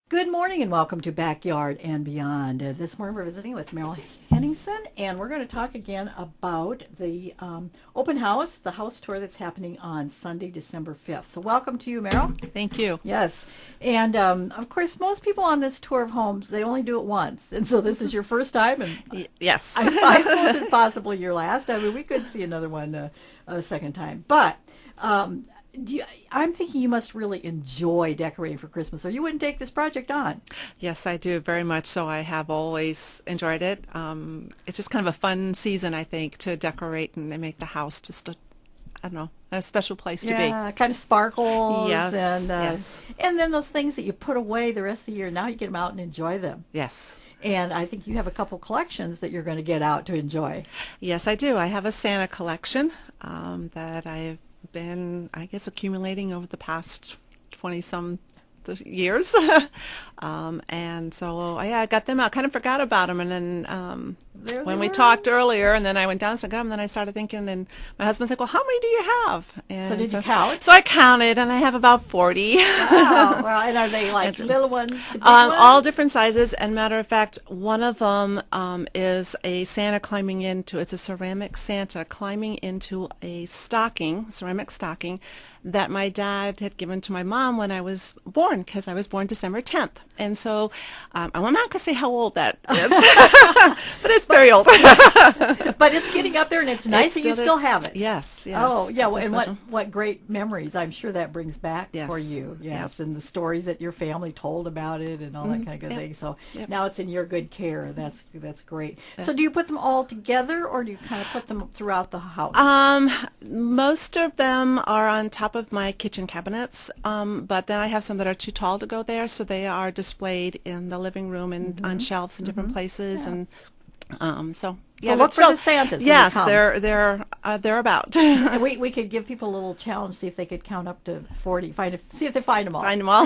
Good morning and welcome to Backyard and Beyond. This morning we're visiting with Meryl Henningsen, and we're going to talk again about the open house, the house tour that's happening on Sunday, December 5th. So welcome to you, Meryl. Thank you. Yes. And of course, most people on this tour of homes, they only do it once. And so this is your first time, and Yes. I suppose it's possibly your last. I mean, we could see another one a second time. But I'm thinking you must really enjoy decorating for Christmas, or you wouldn't take this project on. Yes, I do very much so. I have always enjoyed it. It's just kind of a fun season, I think, to decorate and make the house just I don't know, a special place to be. Yeah, kind of sparkles. Yes, Yes. And then those things that you put away the rest of the year, now you get them out and enjoy them. Yes. And I think you have a couple collections that you're going to get out to enjoy. Yes, I do. I have a Santa collection that I've been, I guess, accumulating over the past 20-some years. And so I got them out. Kind of forgot about them, and then There they when we were. talked earlier, and then I went down and got them, then I started thinking, and my husband's like, well, how many do you have? And So did you count? So I counted, and I have about 40. Wow. Well, and are they like little ones to big All ones? different sizes, and matter of fact, one of them is a Santa it's a ceramic Santa climbing into a ceramic stocking, that my dad had given to my mom when I was born, because I was born December 10th. And so I'm not going to say how old that is, but it's very old. But it's getting up there, and it's nice that you still have it. Yes, yes. Oh, yeah. It's a And what, special- what great memories I'm sure that brings back Yes. for you. Yep. Yes. And the stories that your family told about it and all that kind of good Yep. thing. So Yep. now it's in your good care. That's great. So Yes. do you put them all together, or do you kind of put them throughout the house? Most of them are on top of my kitchen cabinets, but then I have some that are too tall to go there, so they are displayed in the living room and on shelves in different places, Yeah. and so So look for the Santas when they Yes, come. they're about. And we could give people a little challenge, see if they could count up to 40, see if they find them all. Find them all.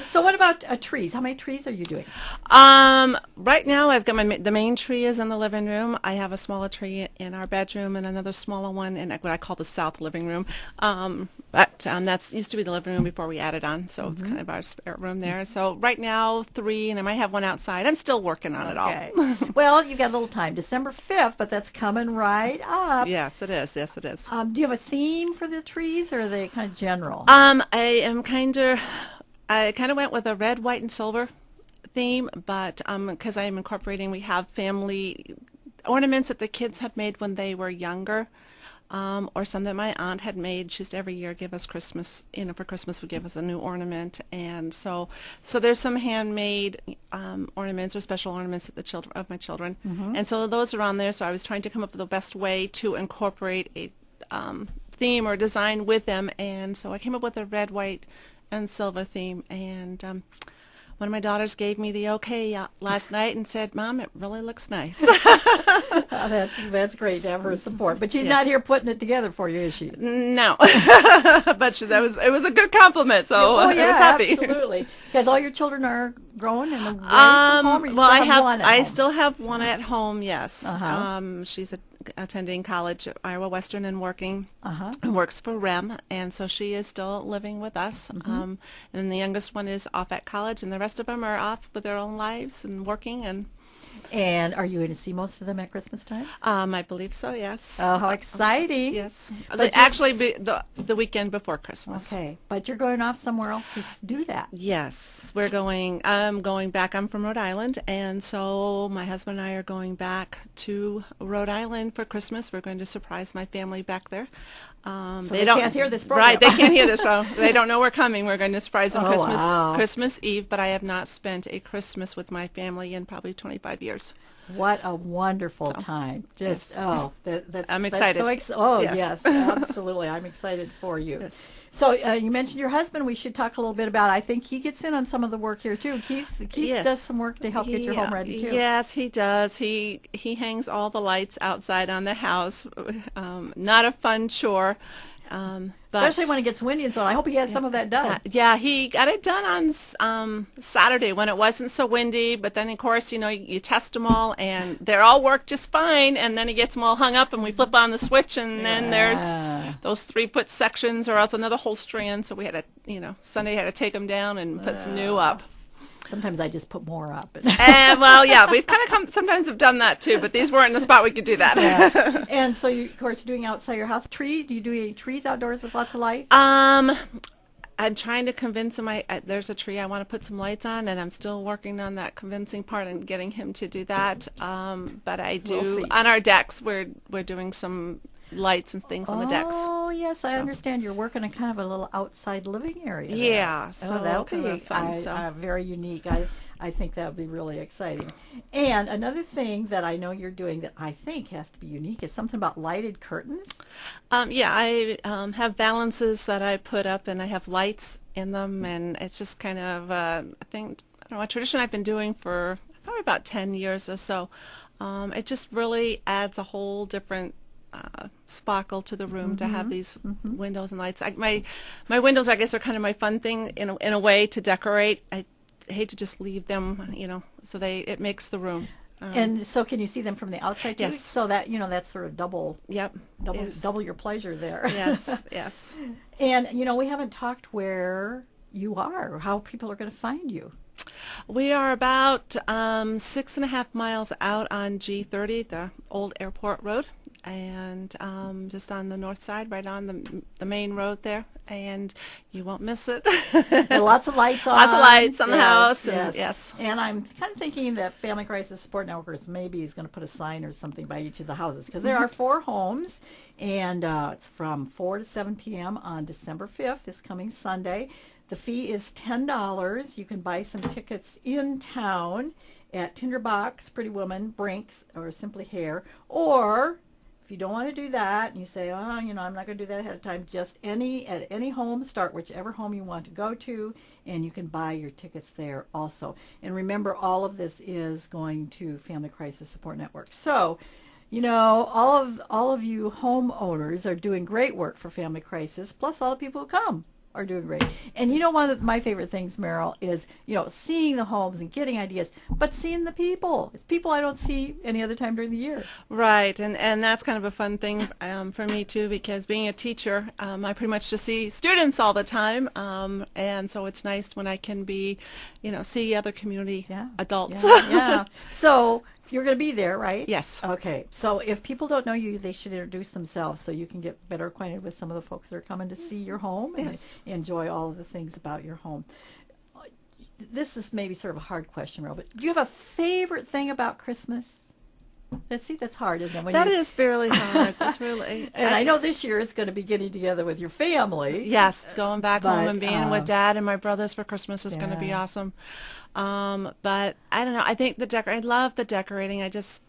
So what about trees? How many trees are you doing? Right now I've got the main tree is in the living room. I have a smaller tree in our bedroom and another smaller one in what I call the south living room. But that's used to be the living room before we added on, so it's kind of our spare room there. So right now 3, and I might have one outside. I'm still working on it all. Okay. Well, you've got a little time, December 5th, but that's coming right up. Yes, it is. Yes, it is. Do you have a theme for the trees, or are they kind of general? I kind of went with a red, white, and silver theme, but because we have family ornaments that the kids had made when they were younger, or some that my aunt had made. She's every year give us Christmas, for Christmas would give us a new ornament, and so there's some handmade ornaments or special ornaments that my children, and so those are on there. So I was trying to come up with the best way to incorporate a theme or design with them, and so I came up with a red, white, and silver theme, and one of my daughters gave me the okay last night and said, "Mom, it really looks nice." That's great to have her support, but she's Yes. not here putting it together for you, is she? No, but it was a good compliment, so Oh I yeah, was happy. absolutely. Because all your children are grown and away from home, or you Well, still have one at I home? still have one at home. Yes. Uh-huh. She's attending college at Iowa Western and working. Uh-huh. And works for REM, and so she is still living with us. And the youngest one is off at college, and the rest of them are off with their own lives and working. And And are you going to see most of them at Christmas time? I believe so. Yes. Oh, how exciting! Yes. But Actually, the weekend before Christmas. Okay, but you're going off somewhere else to do that. Yes, we're going. I'm going back. I'm from Rhode Island, and so my husband and I are going back to Rhode Island for Christmas. We're going to surprise my family back there. So they can't hear this program. Right, they can't hear this. Well, they don't know we're coming. We're going to surprise them Oh, wow. Christmas Eve, but I have not spent a Christmas with my family in probably 25 years. What a wonderful So, time! Just yes. that's I'm that's excited. oh Yes. yes, absolutely. I'm excited for you. Yes. So you mentioned your husband. We should talk a little bit about. I think he gets in on some of the work here too. Keith Yes. does some work to help get your home ready too. Yes, he does. He hangs all the lights outside on the house. Not a fun chore. Especially when it gets windy and so on. I hope he has some of that done. Yeah, he got it done on Saturday when it wasn't so windy. But then, of course, you test them all, and they're all work just fine. And then he gets them all hung up, and we flip on the switch, and then there's those 3-foot sections, or else another whole strand. So we had to, Sunday had to take them down and put some new up. Sometimes I just put more up. And well, yeah, we've kind of sometimes have done that too, but these weren't in the spot we could do that. Yeah. And so, you, of course, doing outside your house. Trees? Do you do any trees outdoors with lots of lights? I'm trying to convince him. There's a tree I want to put some lights on, and I'm still working on that convincing part and getting him to do that. But I do We'll see. on our decks. We're doing some lights and things on the decks. Oh, yes, I So. understand. You're working in kind of a little outside living area. there. Yeah, so that'll kind be of fun. very unique. I think that would be really exciting. And another thing that I know you're doing that I think has to be unique is something about lighted curtains. Yeah, I have valances that I put up, and I have lights in them, and it's just kind of I don't know, a tradition I've been doing for probably about 10 years or so. It just really adds a whole different sparkle to the room to have these windows and lights. My windows, I guess, are kind of my fun thing in a way to decorate. I hate to just leave them, so it makes the room. And so can you see them from the outside too? Yes. So that, that's sort of double Yep. Yes. double your pleasure there. Yes. Yes. And, we haven't talked where you are, or how people are going to find you. We are about 6.5 miles out on G30, the old airport road, and just on the north side, right on the main road there, and you won't miss it. And lots of lights on. Lots of lights on the Yes, house, yes. and yes. And I'm kind of thinking that Family Crisis Support Networkers maybe is going to put a sign or something by each of the houses, because there are 4 homes, and it's from 4 to 7 p.m. on December 5th, this coming Sunday. The fee is $10. You can buy some tickets in town at Tinderbox, Pretty Woman, Brinks, or Simply Hair. Or if you don't want to do that and you say, I'm not going to do that ahead of time, just at any home, start whichever home you want to go to, and you can buy your tickets there also. And remember, all of this is going to Family Crisis Support Network. So, all of you homeowners are doing great work for Family Crisis, plus all the people who come are doing great. And one of my favorite things, Meryl, is, seeing the homes and getting ideas, but seeing the people. It's people I don't see any other time during the year. Right, and that's kind of a fun thing for me too, because being a teacher, I pretty much just see students all the time, and so it's nice when I can see other community adults. Yeah. So you're going to be there, right? Yes. Okay. So if people don't know you, they should introduce themselves so you can get better acquainted with some of the folks that are coming to see your home and enjoy all of the things about your home. This is maybe sort of a hard question, Meryl, but do you have a favorite thing about Christmas? That's hard, isn't it? That is fairly hard. That's really. And I know this year it's going to be getting together with your family. Yes, going back home and being with but, Dad and my brothers for Christmas is going to be awesome. But I don't know. I think I love the decorating. I don't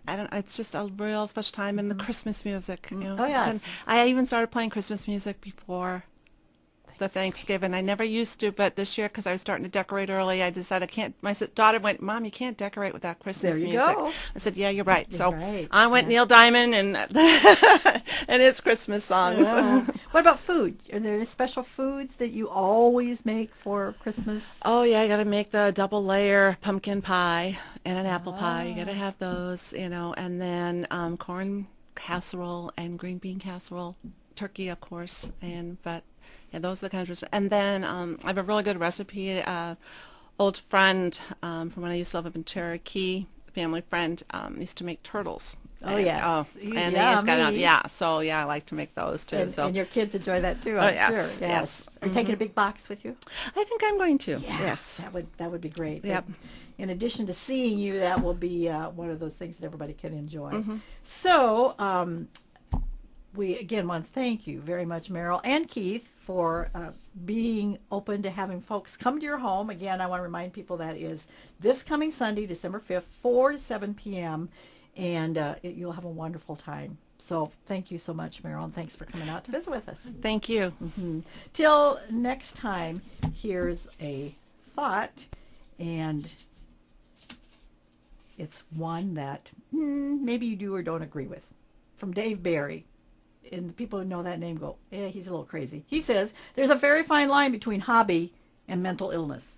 know. It's just a real special time, and the Christmas music. Oh, yes. And I even started playing Christmas music before the Thanksgiving. I never used to, but this year, because I was starting to decorate early, I decided I can't. My daughter went, "Mom, you can't decorate without Christmas There you music." go. I said, "Yeah, you're right." So right. I went Neil Diamond and and it's Christmas songs. Yeah. What about food? Are there any special foods that you always make for Christmas? Oh yeah, I got to make the double layer pumpkin pie and an apple pie. You got to have those, and then corn casserole and green bean casserole, turkey of course, but those are the kinds of. And then I have a really good recipe. Old friend from when I used to live up in Cherokee, family friend, used to make turtles. Oh yeah. And they just got out. So I like to make those too. And your kids enjoy that too, Oh, I'm yes, sure. yes. Are you taking a big box with you? I think I'm going to. Yeah, Yes. that would be great. Yep. In addition to seeing you, that will be one of those things that everybody can enjoy. Mm-hmm. So we again want to thank you very much, Meryl and Keith, for being open to having folks come to your home. Again, I want to remind people that is this coming Sunday, December 5th, 4 to 7 p.m., and you'll have a wonderful time. So thank you so much, Meryl, and thanks for coming out to visit with us. Thank you. Till next time, here's a thought, and it's one that maybe you do or don't agree with. From Dave Barry. and the people who know that name go, yeah, he's a little crazy. He says there's a very fine line between hobby and mental illness.